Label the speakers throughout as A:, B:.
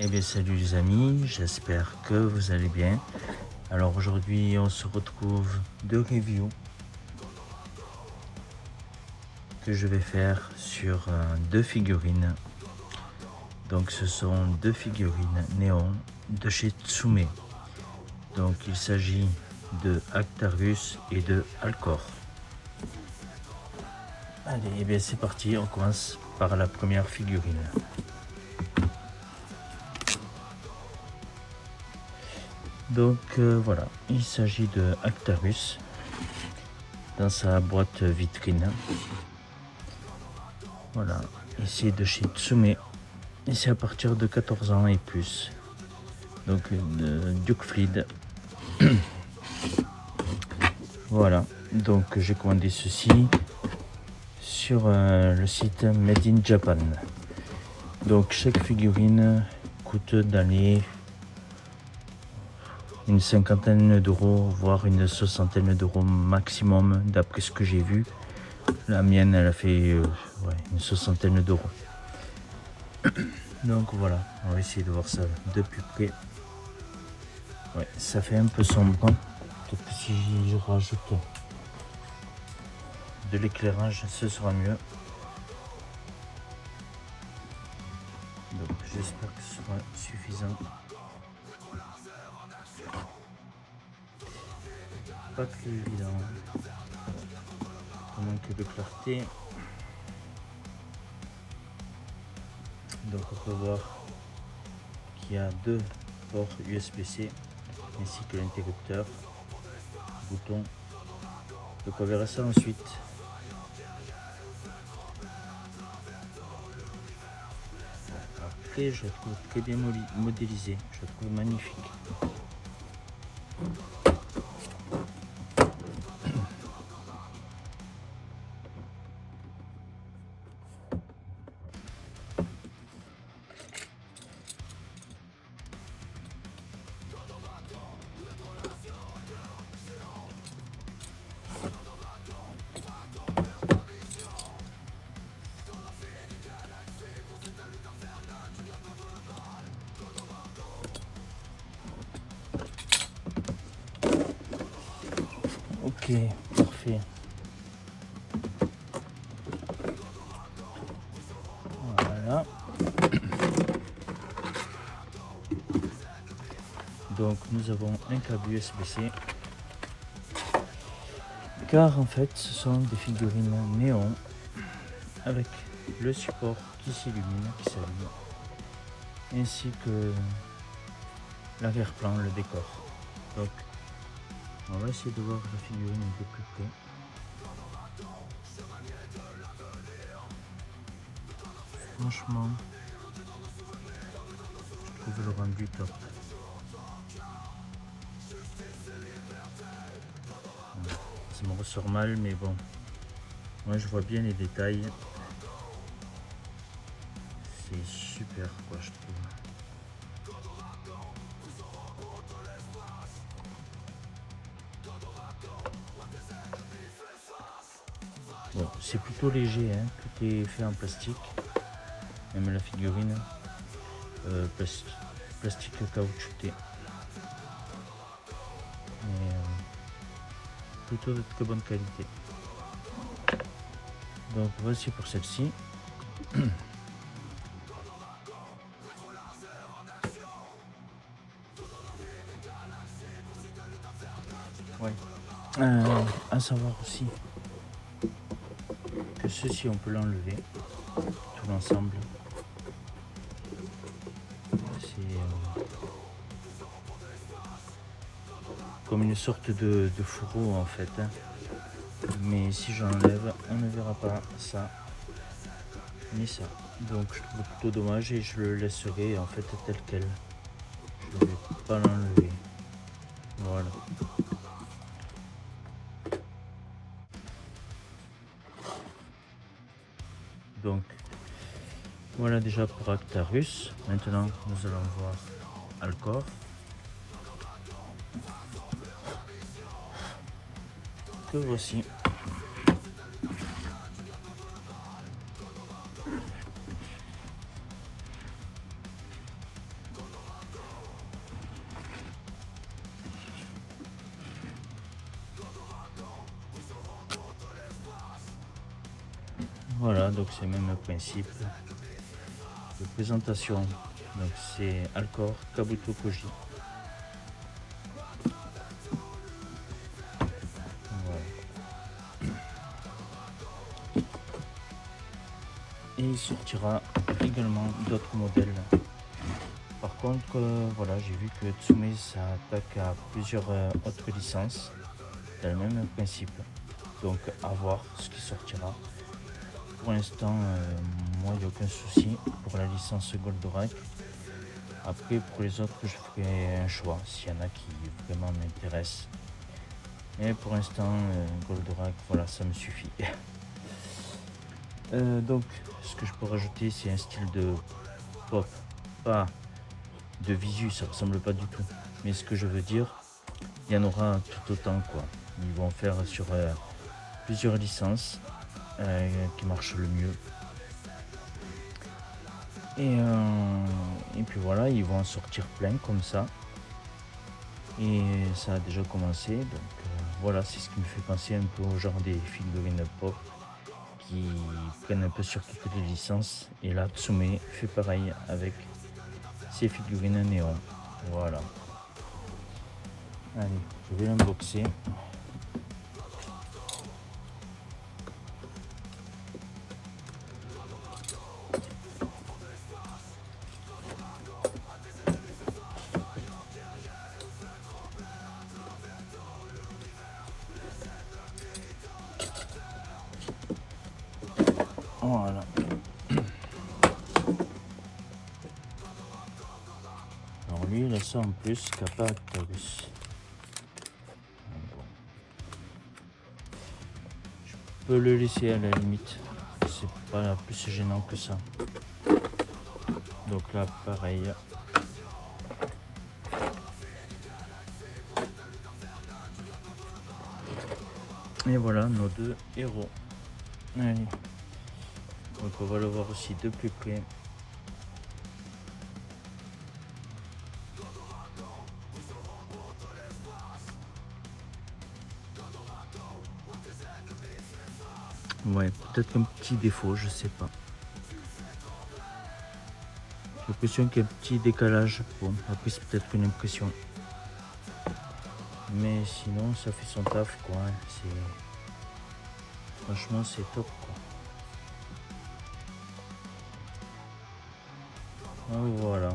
A: Eh bien salut les amis, j'espère que vous allez bien. Alors aujourd'hui on se retrouve de review que je vais faire sur deux figurines. Donc ce sont deux figurines néon de chez Tsume. Donc il s'agit de Actarus et de Alcor. Allez, eh bien c'est parti, on commence par la première figurine. Donc voilà, il s'agit de Actarus dans sa boîte vitrine. Voilà, ici de chez Tsume. Et c'est à partir de 14 ans et plus. Donc Duke Fleed. Voilà, donc j'ai commandé ceci sur le site Made in Japan. Donc chaque figurine coûte dans les une cinquantaine d'euros, voire une soixantaine d'euros maximum, d'après ce que j'ai vu. La mienne, elle a fait une soixantaine d'euros. Donc voilà, on va essayer de voir ça de plus près. Ouais, ça fait un peu sombre. Peut-être que si je rajoute de l'éclairage, ce sera mieux. Donc j'espère que ce sera suffisant. Pas très évident. On manque de clarté. Donc on peut voir qu'il y a deux ports USB-C ainsi que l'interrupteur, bouton. Donc on verra ça ensuite. Après je la trouve très bien modélisée, je la trouve magnifique. Ok, parfait. Voilà. Donc nous avons un câble USB-C. Car en fait ce sont des figurines néon avec le support qui s'illumine, qui s'allume, ainsi que l'arrière-plan, le décor. Donc on va essayer de voir la figurine un peu plus près. Franchement, je trouve le rendu top. Ça me ressort mal, mais bon, moi je vois bien les détails. C'est super quoi, je trouve. Bon, c'est plutôt léger, hein. Tout est fait en plastique, même la figurine, plastique caoutchouté. Mais plutôt de très bonne qualité. Donc voici pour celle-ci. Ouais. À savoir aussi que ceci on peut l'enlever tout l'ensemble. C'est comme une sorte de fourreau en fait, hein. Mais si j'enlève, on ne verra pas ça ni ça. Donc je trouve plutôt dommage et je le laisserai en fait tel quel. Je ne vais pas l'enlever. Voilà. Donc voilà déjà pour Actarus. Maintenant nous allons voir Alcor. Que voici. Voilà, donc c'est le même principe de présentation. Donc c'est Alcor Kabuto Koji. Voilà. Et il sortira également d'autres modèles. Par contre, voilà, j'ai vu que Tsume s'attaque à plusieurs autres licences. C'est le même principe. Donc à voir ce qui sortira. Pour l'instant, moi il n'y a aucun souci pour la licence Goldorak. Après pour les autres je ferai un choix s'il y en a qui vraiment m'intéressent. Mais pour l'instant Goldorak, voilà, ça me suffit. Donc ce que je peux rajouter, c'est un style de pop, pas de visu, ça ressemble pas du tout. Mais ce que je veux dire, il y en aura tout autant quoi. Ils vont faire sur plusieurs licences qui marchent le mieux. Et puis voilà, ils vont en sortir plein comme ça. Et ça a déjà commencé. Donc voilà, c'est ce qui me fait penser un peu au genre des figurines pop qui prennent un peu sur toutes les licences. Et là, Tsume fait pareil avec ses figurines néon. Voilà. Allez, je vais l'unboxer. Voilà. Alors lui, il a ça en plus, Kappa Actarus. Je peux le laisser à la limite. C'est pas plus gênant que ça. Donc là, pareil. Et voilà nos deux héros. Allez. Donc on va le voir aussi de plus près. Ouais, peut-être un petit défaut, je sais pas. J'ai l'impression qu'il y a un petit décalage. Bon, après c'est peut-être une impression. Mais sinon ça fait son taf quoi. Franchement c'est top quoi. Voilà.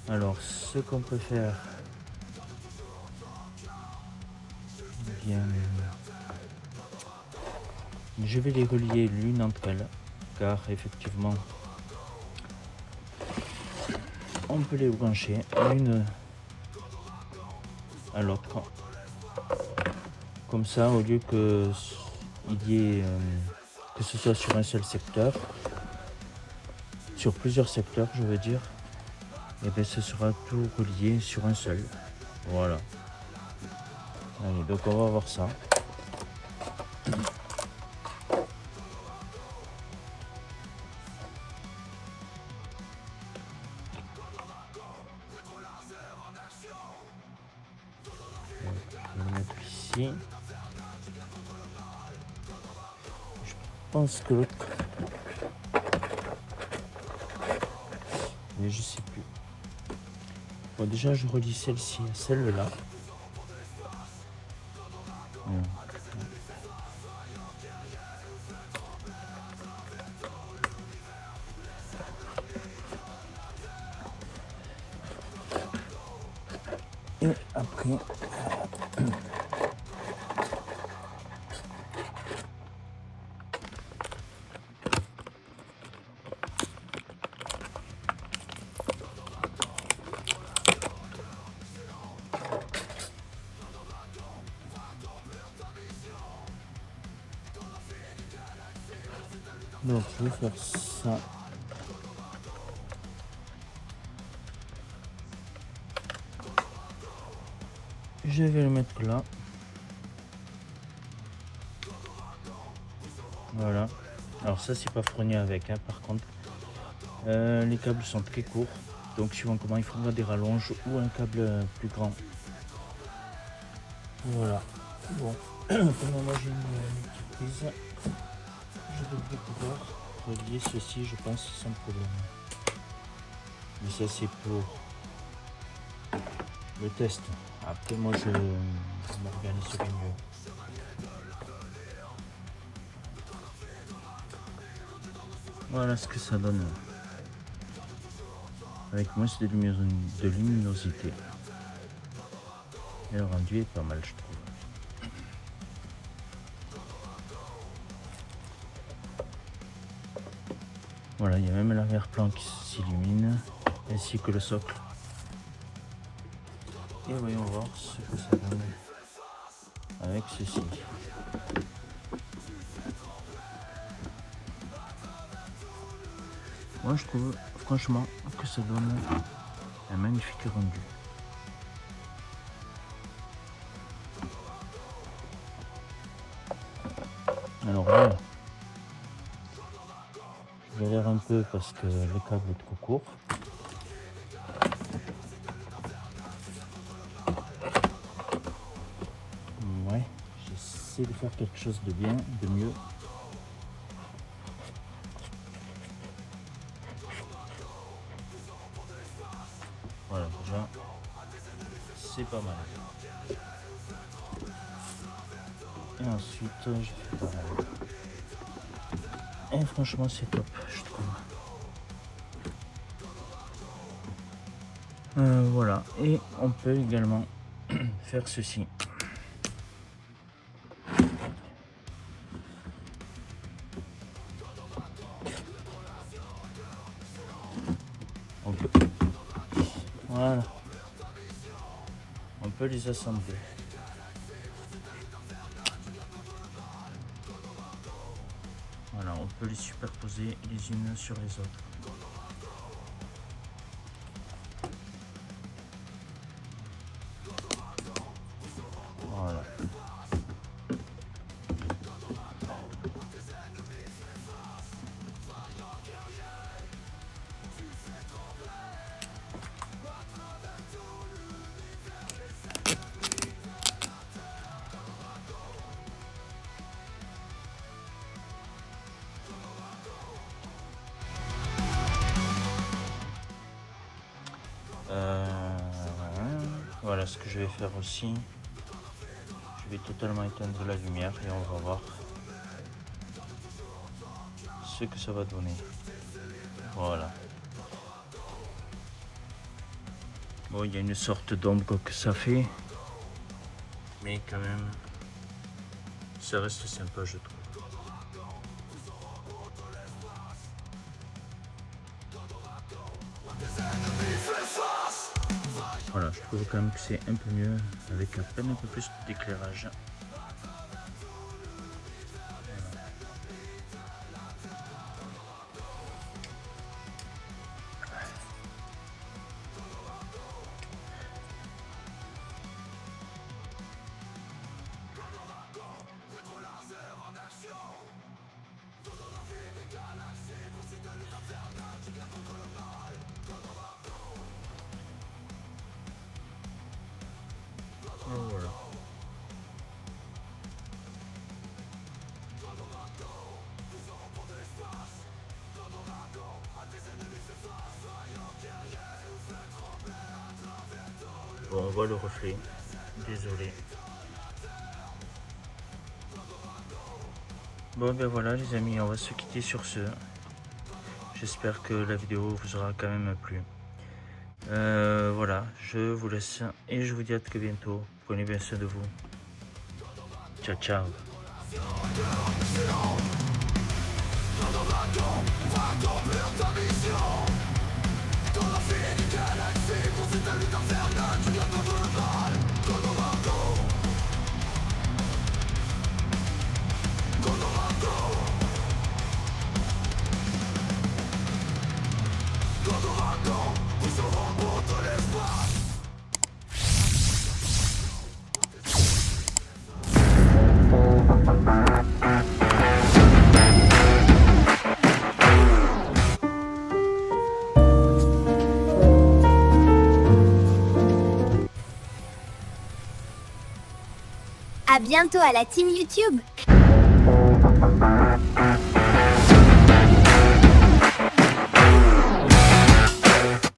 A: Alors ce qu'on peut faire, bien, je vais les relier l'une entre elles, car effectivement on peut les brancher l'une à l'autre. Comme ça, au lieu que il y ait que ce soit sur un seul secteur, sur plusieurs secteurs je veux dire, et bien ce sera tout relié sur un seul. Voilà. Allez, donc on va voir ça. Je vais le mettre ici. Je pense que l'autre, mais je sais plus. Bon, déjà je relie celle-ci à celle-là. Et après, donc je vais faire ça. Je vais le mettre là. Voilà. Alors ça c'est pas fourni avec hein, par contre. Les câbles sont très courts. Donc suivant comment il faudra des rallonges ou un câble plus grand. Voilà. Bon, comme moi j'ai une petite prise, je devrais pouvoir relier ceci, je pense, sans problème. Mais ça c'est pour le test. Après moi je m'organiserai mieux. Voilà ce que ça donne. Avec moins de luminosité. Et le rendu est pas mal, je trouve. Voilà, il y a même l'arrière-plan qui s'illumine, ainsi que le socle. Et voyons voir ce que ça donne avec ceci. Moi je trouve franchement que ça donne un magnifique rendu. Alors là, je galère un peu parce que le câble est trop court. Ouais, j'essaie de faire quelque chose de bien, de mieux. Voilà, déjà, c'est pas mal. Et ensuite, je fais pareil. Et franchement, c'est top, je trouve. Voilà, et on peut également faire ceci. On peut, voilà, on peut les assembler. Voilà, on peut les superposer les unes sur les autres. Voilà. Voilà ce que je vais faire aussi. Je vais totalement éteindre la lumière et on va voir ce que ça va donner. Voilà. Bon, il y a une sorte d'ombre que ça fait, mais quand même, ça reste sympa, je trouve. Voilà, je trouve quand même que c'est un peu mieux avec à peine un peu plus d'éclairage. Voilà. Bon, on voit le reflet. Désolé. Bon, ben voilà les amis, on va se quitter sur ce. J'espère que la vidéo vous aura quand même plu. Voilà, je vous laisse et je vous dis à très bientôt. Prenez bien soin de vous. Ciao, ciao.
B: À bientôt à la team YouTube.